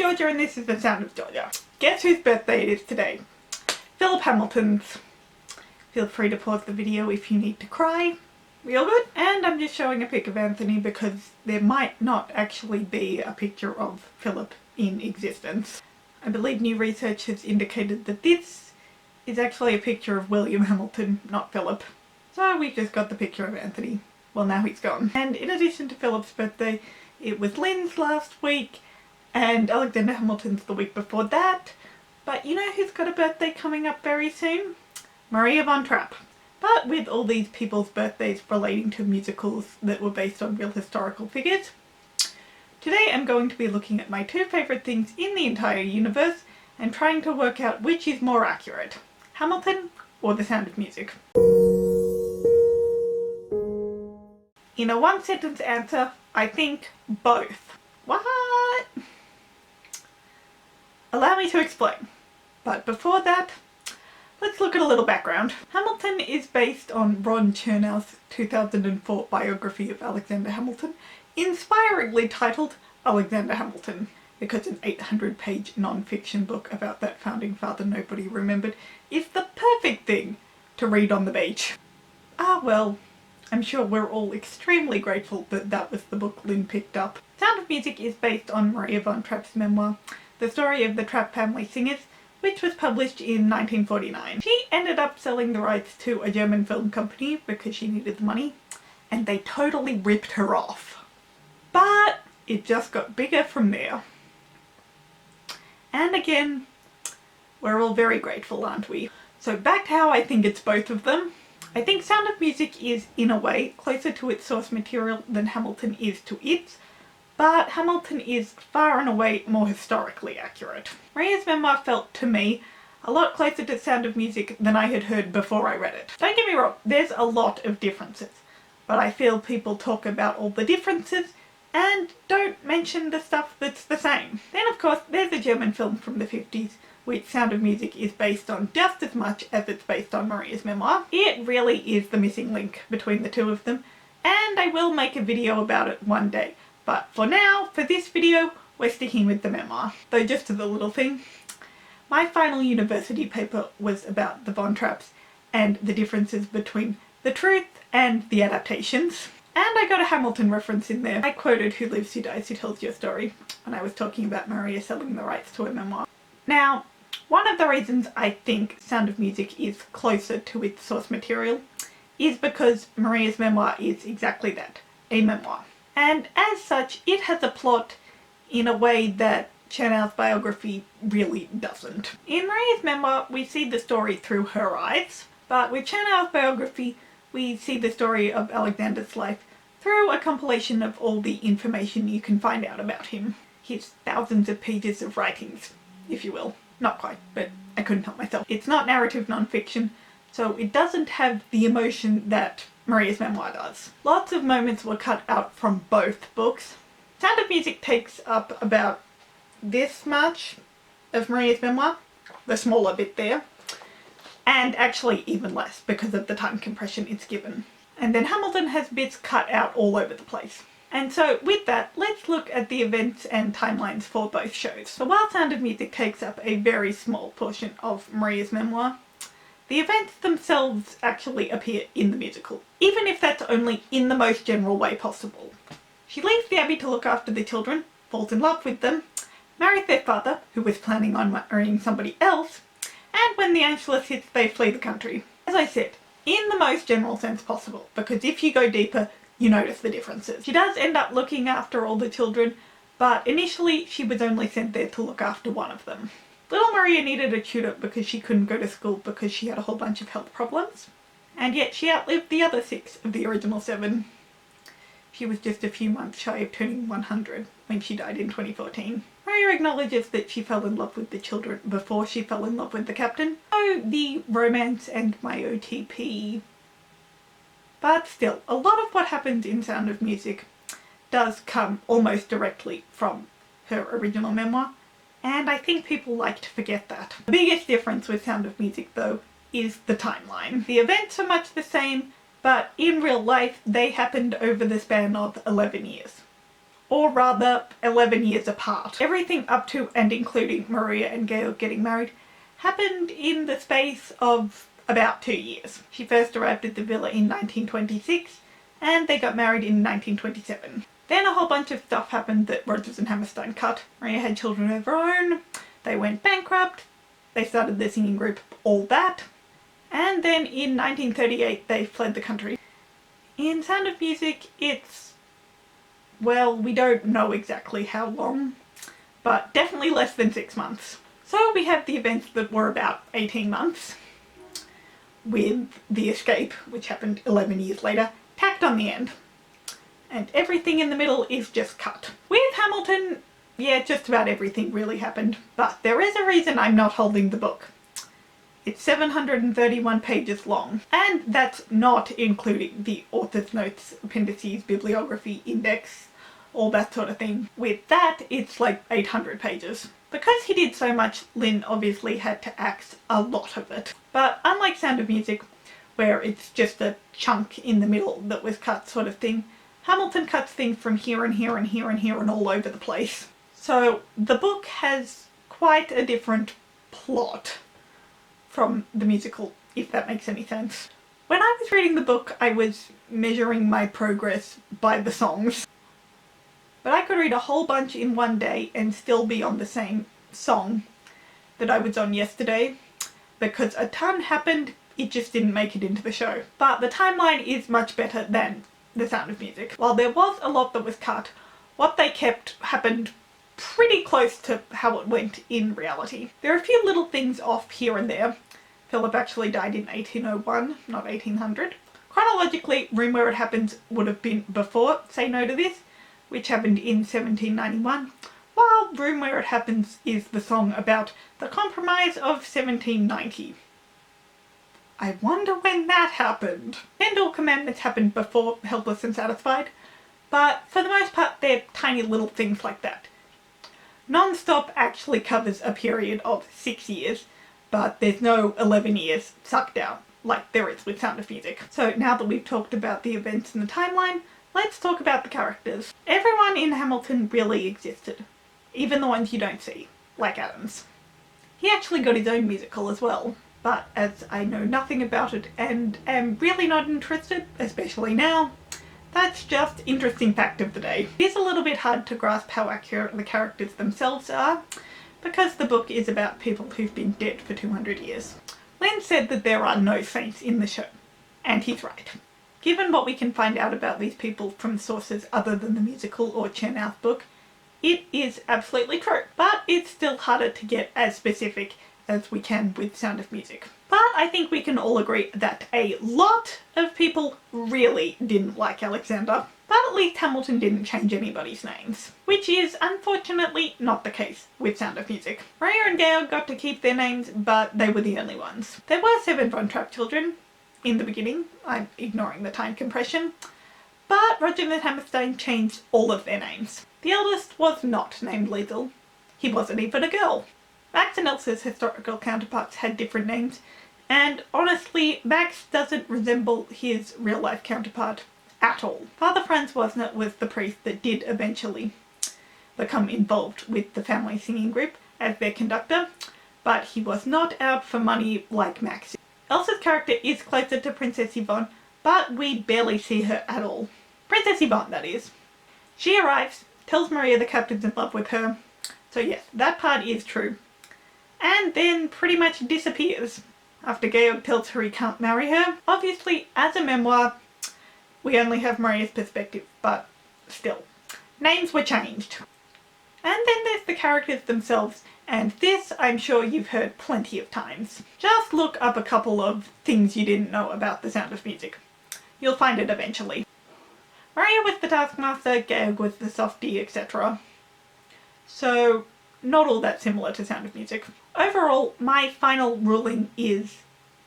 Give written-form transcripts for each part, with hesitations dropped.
Georgia and this is The Sound of Georgia. Guess whose birthday it is today? Philip Hamilton's. Feel free to pause the video if you need to cry. We all good? And I'm just showing a pic of Anthony because there might not actually be a picture of Philip in existence. I believe new research has indicated that this is actually a picture of William Hamilton, not Philip. So we've just got the picture of Anthony. Well, now he's gone. And in addition to Philip's birthday, it was Lynn's last week and Alexander Hamilton's the week before that. But you know who's got a birthday coming up very soon? Maria von Trapp. But with all these people's birthdays relating to musicals that were based on real historical figures, today I'm going to be looking at my two favourite things in the entire universe and trying to work out which is more accurate, Hamilton or The Sound of Music. In a one-sentence answer, I think both. What? Allow me to explain. But before that, let's look at a little background. Hamilton is based on Ron Chernow's 2004 biography of Alexander Hamilton, inspiringly titled Alexander Hamilton, because an 800-page non-fiction book about that founding father nobody remembered is the perfect thing to read on the beach. Ah well, I'm sure we're all extremely grateful that that was the book Lynn picked up. Sound of Music is based on Maria von Trapp's memoir, The Story of the Trapp Family Singers, which was published in 1949. She ended up selling the rights to a German film company because she needed the money, and they totally ripped her off. But it just got bigger from there. And again, we're all very grateful, aren't we? So back to how I think it's both of them. I think Sound of Music is, in a way, closer to its source material than Hamilton is to its, but Hamilton is far and away more historically accurate. Maria's memoir felt, to me, a lot closer to Sound of Music than I had heard before I read it. Don't get me wrong, there's a lot of differences, but I feel people talk about all the differences and don't mention the stuff that's the same. Then of course there's a German film from the 50s which Sound of Music is based on just as much as it's based on Maria's memoir. It really is the missing link between the two of them, and I will make a video about it one day. But for now, for this video, we're sticking with the memoir. Though just as a little thing, my final university paper was about the Von Trapps and the differences between the truth and the adaptations. And I got a Hamilton reference in there. I quoted Who Lives, Who Dies, Who Tells Your Story when I was talking about Maria selling the rights to her memoir. Now, one of the reasons I think Sound of Music is closer to its source material is because Maria's memoir is exactly that, a memoir. And as such, it has a plot in a way that Chernow's biography really doesn't. In Maria's memoir, we see the story through her eyes, but with Chernow's biography, we see the story of Alexander's life through a compilation of all the information you can find out about him. His thousands of pages of writings, if you will. Not quite, but I couldn't help myself. It's not narrative non-fiction, so it doesn't have the emotion that Maria's memoir does. Lots of moments were cut out from both books. Sound of Music takes up about this much of Maria's memoir, the smaller bit there, and actually even less because of the time compression it's given. And then Hamilton has bits cut out all over the place. And so with that, let's look at the events and timelines for both shows. So while Sound of Music takes up a very small portion of Maria's memoir, the events themselves actually appear in the musical, even if that's only in the most general way possible. She leaves the Abbey to look after the children, falls in love with them, marries their father, who was planning on marrying somebody else, and when the Angelus hits, they flee the country. As I said, in the most general sense possible, because if you go deeper, you notice the differences. She does end up looking after all the children, but initially she was only sent there to look after one of them. Little Maria needed a tutor because she couldn't go to school because she had a whole bunch of health problems, and yet she outlived the other 6 of the original 7. She was just a few months shy of turning 100 when she died in 2014. Maria acknowledges that she fell in love with the children before she fell in love with the captain. Oh, the romance and my OTP. But still, a lot of what happens in Sound of Music does come almost directly from her original memoir, and I think people like to forget that. The biggest difference with Sound of Music, though, is the timeline. The events are much the same, but in real life they happened over the span of 11 years. or rather 11 years apart. Everything up to and including Maria and Georg getting married happened in the space of about 2 years. She first arrived at the villa in 1926 and they got married in 1927. Then a whole bunch of stuff happened that Rodgers and Hammerstein cut. Maria had children of her own, they went bankrupt, they started their singing group, all that. And then in 1938 they fled the country. In Sound of Music it's, well, we don't know exactly how long, but definitely less than 6 months. So we have the events that were about 18 months, with the escape, which happened 11 years later, tacked on the end. And everything in the middle is just cut. With Hamilton, yeah, just about everything really happened, but there is a reason I'm not holding the book. It's 731 pages long, and that's not including the author's notes, appendices, bibliography, index, all that sort of thing. With that, it's like 800 pages. Because he did so much, Lynn obviously had to axe a lot of it. But unlike Sound of Music, where it's just a chunk in the middle that was cut sort of thing, Hamilton cuts things from here and here and here and here and all over the place. So the book has quite a different plot from the musical, if that makes any sense. When I was reading the book, I was measuring my progress by the songs. But I could read a whole bunch in one day and still be on the same song that I was on yesterday, because a ton happened, it just didn't make it into the show. But the timeline is much better than The Sound of Music. While there was a lot that was cut, what they kept happened pretty close to how it went in reality. There are a few little things off here and there. Philip actually died in 1801, not 1800. Chronologically, Room Where It Happens would have been before Say No to This, which happened in 1791, while Room Where It Happens is the song about the Compromise of 1790. I wonder when that happened. And All Commandments happened before Helpless and Satisfied, but for the most part they're tiny little things like that. Non-Stop actually covers a period of 6 years, but there's no 11 years sucked out like there is with Sound of Music. So now that we've talked about the events in the timeline, let's talk about the characters. Everyone in Hamilton really existed, even the ones you don't see, like Adams. He actually got his own musical as well, but as I know nothing about it and am really not interested, especially now, that's just interesting fact of the day. It is a little bit hard to grasp how accurate the characters themselves are, because the book is about people who've been dead for 200 years. Lynn said that there are no saints in the show, and he's right. Given what we can find out about these people from sources other than the musical or Chernow book, it is absolutely true. But it's still harder to get as specific as we can with Sound of Music. But I think we can all agree that a lot of people really didn't like Alexander. But at least Hamilton didn't change anybody's names, which is unfortunately not the case with Sound of Music. Maria and Georg got to keep their names, but they were the only ones. There were 7 Von Trapp children in the beginning. I'm ignoring the time compression. But Rodgers and Hammerstein changed all of their names. The eldest was not named Liesl. He wasn't even a girl. Max and Elsa's historical counterparts had different names, and honestly, Max doesn't resemble his real-life counterpart at all. Father Franz Wasner was the priest that did eventually become involved with the family singing group as their conductor, but he was not out for money like Max. Elsa's character is closer to Princess Yvonne, but we barely see her at all. Princess Yvonne, that is. She arrives, tells Maria the captain's in love with her, so yes, that part is true. And then pretty much disappears after Georg tells her he can't marry her. Obviously, as a memoir, we only have Maria's perspective, but still. Names were changed. And then there's the characters themselves, and this I'm sure you've heard plenty of times. Just look up a couple of things you didn't know about The Sound of Music. You'll find it eventually. Maria was the taskmaster, Georg was the softie, etc. So, not all that similar to Sound of Music. Overall, my final ruling is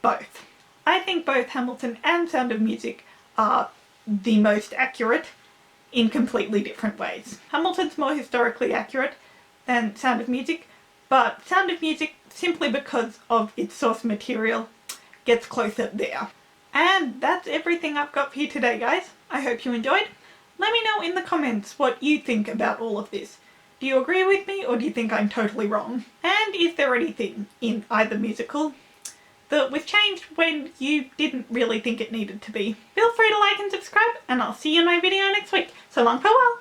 both. I think both Hamilton and Sound of Music are the most accurate in completely different ways. Hamilton's more historically accurate than Sound of Music, but Sound of Music, simply because of its source material, gets closer there. And that's everything I've got for you today, guys. I hope you enjoyed. Let me know in the comments what you think about all of this. Do you agree with me, or do you think I'm totally wrong? And is there anything in either musical that was changed when you didn't really think it needed to be? Feel free to like and subscribe, and I'll see you in my video next week. So long, farewell!